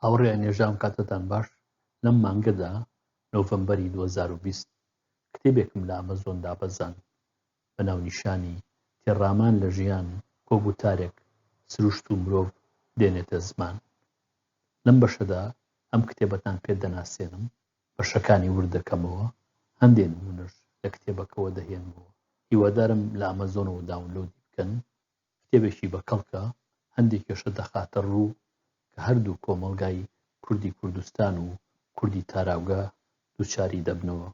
هاوڕێ نێژام کاتتان باش. لەم مانگەدا نۆڤەمبەری 2020 کتێبێکم لە ئەمەزۆن دابەزاند بە ناونیشانی تێڕامان لە ژیان کۆگوتارێک سروشت و مرۆڤ دێنێتە زمان. لەم بەشەدا ئەم کتێبەتان پێ دەناسێنم، بەشەکانی وردەکەمەوە، هەندێک نمونەش لە کتێبەکەوە دەهێنمەوە. هیوادارم لە ئەمەزۆنەوە داونلۆدی بکەن. کتێبێکی بەکەڵکە، هەندێکیشە دەخاتە ڕوو کە هەردوو کۆمەڵگای کوردی کوردستان و کوردی تاراوگا دووچاری دەبنەوە.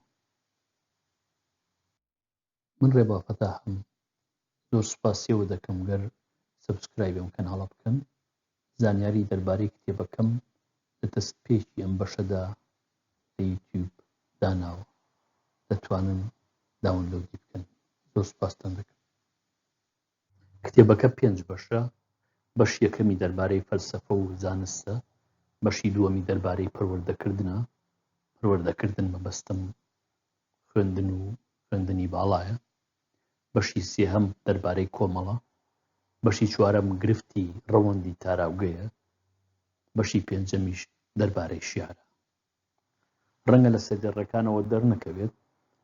من ڕێبا فەتاحم. زۆر سوپاسیەوە دەکەم گەر سەبسکرایب ئەم کەناڵە بکەن. زانیاری دەربارەی کتێبەکەم لە دەستپێکی ئەم بەشەدا لە یوتیوب داناوە، دەتوانن داونلۆدی بکەن. زۆر سوپاستان دەکەم. کتێبەکە 5 بەشە. بەشی یەکەمی دەربارەی فەلسەفە و زانستە، بەشی دووەمی دەربارەی پەروەردەکردنە. پەروەردەکردن مەبەستم خوێندن و خوێندنی باڵایە. بەشی سێهەم دەربارەی کۆمەڵە. بەشی چوارەم گرفتی ڕەوەندی تاراوگەیە. بەشی پێنجەمیش دەربارەی شیعرە. ڕەنگە لە سەردەڕەکانەوە دەرنەکەوێت،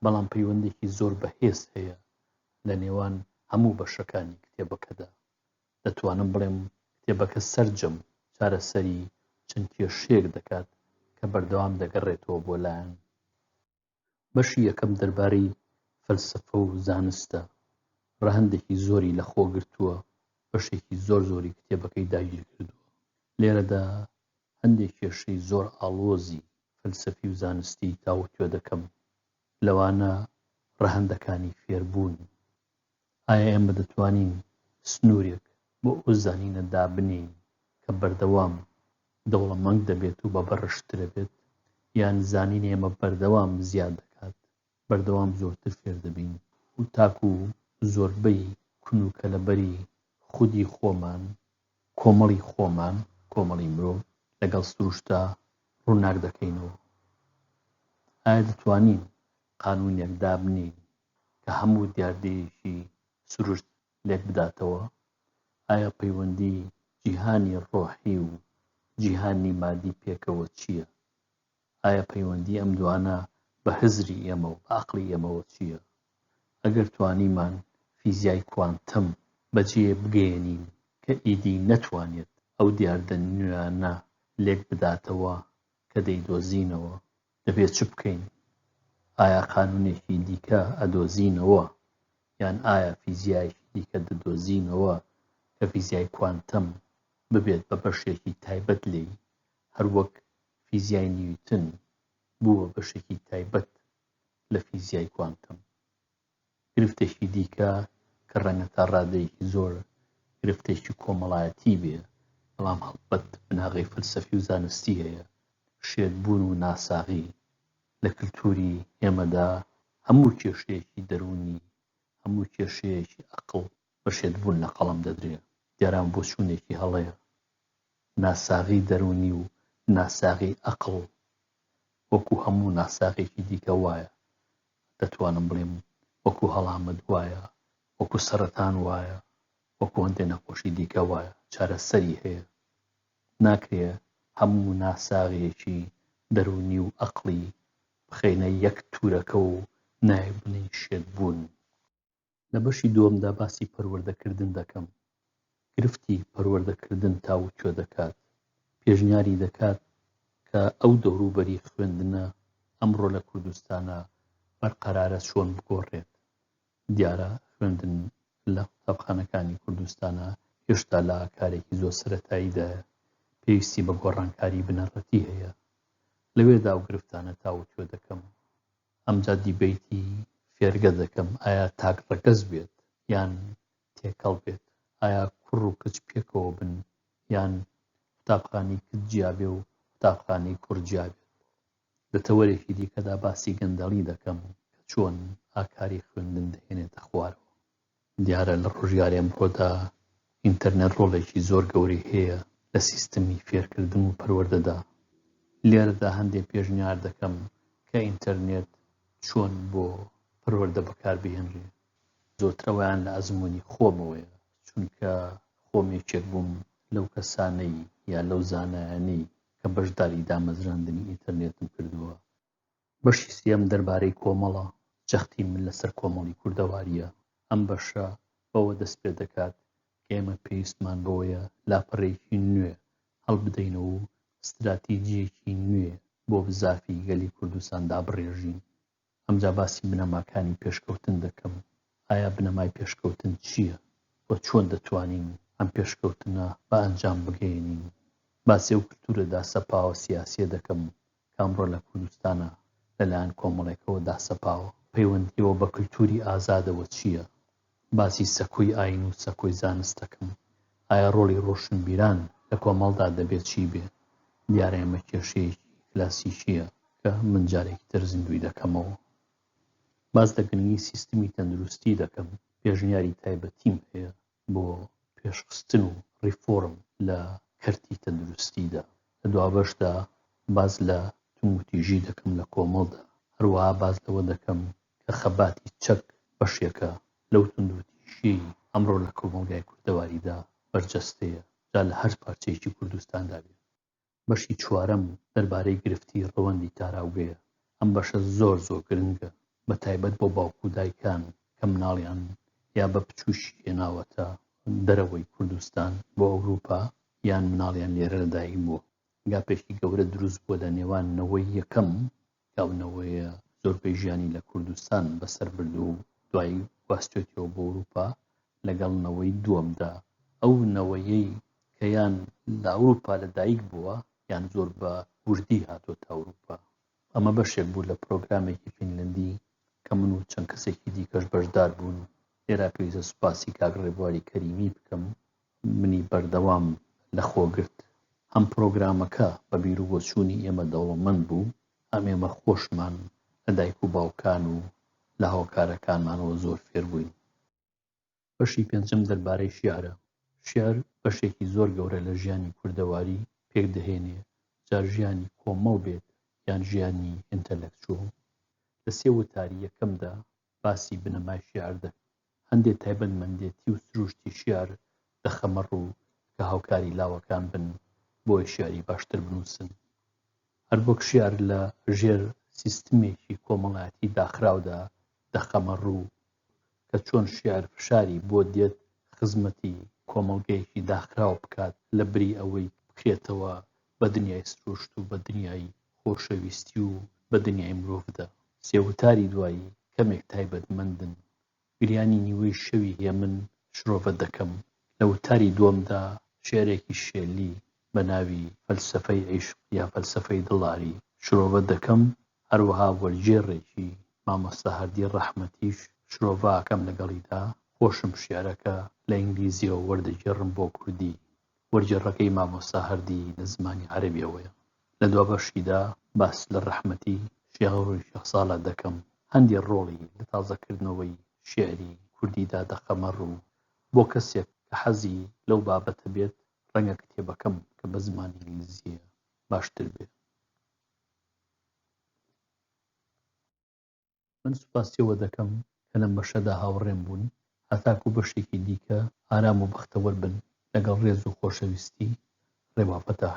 بەڵام پەیوەندێکی زۆر بەهێز هەیە لە نێوان هەموو بەشەکانی کتێبەکەدا. دەتوانم بڵێم کتێبەکە سەرجەم چارەسەری چەند کێشەیەک دەکات کە بەردەوام دەگەڕێتەوە بۆ لایەن. بەشی یەکەم دەربارەی فەلسەفە و زانستە. ڕەهەندێکی زۆری لە خۆ گرتووە، بەشێکی زۆری کتێبەکەی داگیر کردووە. لێرەدا هەندێک کێشەی زۆر ئاڵۆزی فەلسەفی و زانستی تاوتوێ دەکەم. لەوانە ڕەهەندەکانی فێربوون. ئایا ئێمە دەتوانین سنوورێک بۆ ئەو زانینە دابنێین کە بەردەوام دەوڵەمەند دەبێت و بەبەڕشترە بێت، یان زانین ئێمە بەردەوام زیاد دەکات، بەردەوام زۆرتر فێر دەبین و تاکو زۆربەی کونوکەلەبەری خودی خۆمان، کۆمەڵی خۆمان، کۆمەڵی مرۆڤ لەگەڵ سروشتا ڕووناک دەکەینەوە. ئایا دەتوانین قانونێک دابنێین کە هەموو دیاردەیەکی سروشت لێک بداتەوە؟ ئایا پەیوەندی جیهانی ڕۆحی و جیهانی مادی پێکەوە چییە؟ ئایا پەیوەندی ئەم دوانە بە هزری ئێمە و بە عەقڵی ئێمەوە چییە؟ ئەگەر توانیمان فیزیای کوانتم بەجێ بگەێنین کە ئیدی نەتوانێت ئەو دیاردە نوێیانە لێک بداتەوە کە دەیدۆزینەوە، دەبێت چ بکەین؟ ئایا قانونێکی دیکە ئەدۆزینەوە، یان ئایا فیزیایەکی دیکە دەدۆزینەوە کە فیزیای کوانتم ببێت بە بەشێکی تایبەت لێی، هەروەک فیزیای نیوتن بووە بەشێکی تایبەت لە فیزیای کوانتم. گرفتێکی دیکە کە ڕەنگە تا ڕادەیەکی زۆر گرفتێکی کۆمەڵایەتی بێ، بەڵام هەڵبەت بناغی فەلسەفی و زانستی هەیە، شێتبوون و ناساغی. لە کلتوری ئێمەدا هەموو کێشەیەکی دەرونی، هەموو کێشەیەکی عەقڵ بە شێتبوون لە قەڵەم دەدرێت. دیاران بۆ چوونێکی هەڵەیە. ناساغی دەرونی و ناساغی عەقڵ وەکو هەموو ناساغێکی دیکە وایە. دەتوانم بڵێم وەکو هەڵامەت وایە، وەکو سەرەتان وایە، وەکو هەندێک نەخۆشی دیکە وایە، چارەسەری هەیە. ناکرێ هەموو ناساغێکی دەرونی و عەقڵی بخەینە یەک تورەکە و ناوی بنین شێتبوون. لە بەشی دووەمدا باسی پەروەردەکردن دەکەم. گرفتی پەروەردەکردن تاوتوێ دەکات، پێشنیاری دەکات کە ئەو دەوروبەری خوێندنە ئەمڕۆ لە کوردستانە بەرقەرارە چۆن بگۆڕێت. دیارە خوێندن لە قوتابخانەکانی کوردستانە هێشتا لە کارێکی زۆر سەرەتاییدایە، پێویستی بە گۆڕانکاری بنەڕەتی هەیە. لەوێدا ئەو گرفتانە تاوتوێ دەکەم. ئەمجا دیبەیتی فێرگە دەکەم، ئایا تاک ڕەگەز بێت یان تێکەڵ بێت، ئایا کوڕ و کچ پێکەوە بن یان قوتابخانەی کچ جیابێ و قوتابخانەی کوڕ جیابێت. لە تەوەرێکی دیکەدا باسی گەندەڵی دەکەم کە چۆن ئاکاری خوێندن دەهێنێتە خوارەوە. دیارە لە ڕۆژگاری ئەمڕۆدا ئینتەرنێت ڕۆڵێکی زۆر گەورەی هەیە لە سیستەمی فێرکردن و پەروەردەدا. لێرەدا هەندێک پێشنیار دەکەم کە ئینتەرنێت چۆن بۆ پەروەردە بەکاربهێنرێ. زۆرترەوەیان لە ئەزموونی خۆمەوەیە، چونکە خۆم یەکێک بووم لەو کەسانەی یا لەو زانایانەی کە بەشداری دامەزراندنی ئینتەرنێتم کردووە. بەشی سێم دەربارەی کۆمەڵە جەختی من لەسەر کۆمەڵی کوردەواریە. ئەم بەشە بەوە دەست پێ دەکات کە ئێمە پێویستمان بەوەیە لاپەڕێکی نوێ هەڵبدەینەوە و استراتیجیەکی نوێ بۆ بزافی گەلی کوردستان دابڕێژین. ئەمجا باسی بنەماکانی پێشکەوتن دەکەم. ئایا بنەمای پێشکەوتن چییە؟ و چۆن دەتوانین ئەم پێشکەوتنە بە ئەنجام بگەێنین؟ باسی ئەو کولتورە داسەپاوە سیاسیە دەکەم کە ئەمڕۆ لە کوردستانە لەلایەن کۆمەڵێکەوە داسەپاوە. پەیوەندیەوە بە کولتوری ئازادەوە چییە؟ باسی سەکۆی ئاین و سەکۆی زانست دەکەم. ئایا ڕۆڵی ڕۆشنبیران لە کۆمەڵدا دەبێت چی بێ؟ دیارە ئێمە کێشەیەکی کلاسیکیە کە من جارێکی تر زیندوی دەکەمەوە. باز لە گرنگی سیستمی تەندروستی دەکەم. پێشنیاری تایبەتیم هەیە بۆ پێشخستن و ریفۆرم لە کەرتی تەندروستیدا. لە دوابەشدا باز لە تونگوتیژی دەکەم لە کۆمەڵدا. هەروەها باز لەوە دەکەم کە خەباتی چەک بەشێکە لەو تونگوتیژی ئەمڕۆ لە کۆمەڵگای کوردەواریدا بەرجەستەیە جا لە هەر پارچەیەکی کوردستاندا بێت. بەشی چوارەم دەربارەی گرفتی ڕەوەندی تاراوگەیە. ئەم بەشە زۆر گرنگە بە تایبەت بۆ باوکو و دایکان کە مناڵیان یا بە پچووشی هێناوەتە دەرەوەی کوردستان بۆ ئەوروپا یان مناڵیان لێرە لەدایک بووە. گاپێکی گەورە دروست بووە لە نێوان نەوەی یەکەم کە ئەو نەوەیە زۆربەی ژیانی لە کوردستان بەسەر بردو و دوایی گواستوێتەوە بۆ ئەوروپا لەگەڵ نەوەی دووەمدا. ئەو نەوەیەی کە یان لە ئەوروپا لەدایک بووە یان زۆر بە وردی هاتۆتە ئەوروپا. ئەمە بەشێک بوو لە پرۆگرامێکی فینلەندی کە من و چەند کەسێکی دیکەش بەشدار بوون. لێرا پێویستە سوپاسی کاک ڕێبواری کەریمی بکەم، منی بەردەوام لەخۆگرت. ئەم پرۆگرامەکە بە بیر و بۆچوونی ئێمە دەوڵەمەند بوو، ئەم ئێمە خۆشمان لە دایک و باوکان و لە هاوکارەکانمانەوە زۆر فێر بووین. بەشی پێنجەم دەربارەی شیعرە. شیعر بەشێکی زۆر گەورە لە ژیانی کوردەواری پێک دەهێنێ، جار ژیانی کۆمەڵ بێت یان ژیانی ئینتەلێکچوەڵ. لە سێ وتاری یەکەمدا باسی بنەمای شیعر دەکەم. هەندێک تایبەتمەندێتی و سروشتی شیعر دەخەمە ڕوو کە هاوکاری لاوەکان بن بۆی شیعری باشتر بنووسن. هەر وەک شیعر لە ژێر سیستمێکی کۆمەڵایەتی داخراودا دەخەمە ڕوو کە چۆن شیعر فشاری بۆ دێت خزمەتی کۆمەڵگەیەکی داخراو بکات لە بری ئەوەی بکرێتەوە بە دنیای سروشت و بە دنیای خۆشەویستی و بە دنیای مرۆڤدا. سێوتاری دوایی کەمێک تایبەتمەندن. گریانی نیوەی شەوی هێمن شرۆڤە دەکەم. لە وتاری دووەمدا شێعرێکی شێلی بە ناوی فەلسەفەی عیشق یا فەلسەفەی دڵاری شرۆڤە دەکەم. هەروەها وەرگێڕێکی مامۆستا هەردی ڕەحمەتیش شرۆڤە ئەکەم لەگەڵیدا. خۆشم شیعرەکە لە ئینگلیزیەوە وەردەگێڕم بۆ کوردی. وەرگێڕەکەی مامۆستا هەردی لە زمانی عەرەبیەوەیە. لە دوابەشیدا باس لە ڕەحمەتی شێخ ساڵە دەکەم. هەندێک ڕۆڵی لە تازەکردنەوەی شێعری کوردیدا دەخەمە ڕوو. بۆ کەسێک کە حەزی لەو بابەتە بێت ڕەنگە کتێبەکەم کە بە زمانی ئینگلیزیە باشتر بێت. من سوپاسیەوە دەکەم کە لەم بەشەدا هاوڕێم بوون. هەتاکو بەشێکی دیکە ئارام و بەختەوەر بن. لەگەڵ ڕێز و خۆشەویستی، ڕێوا فەتاح.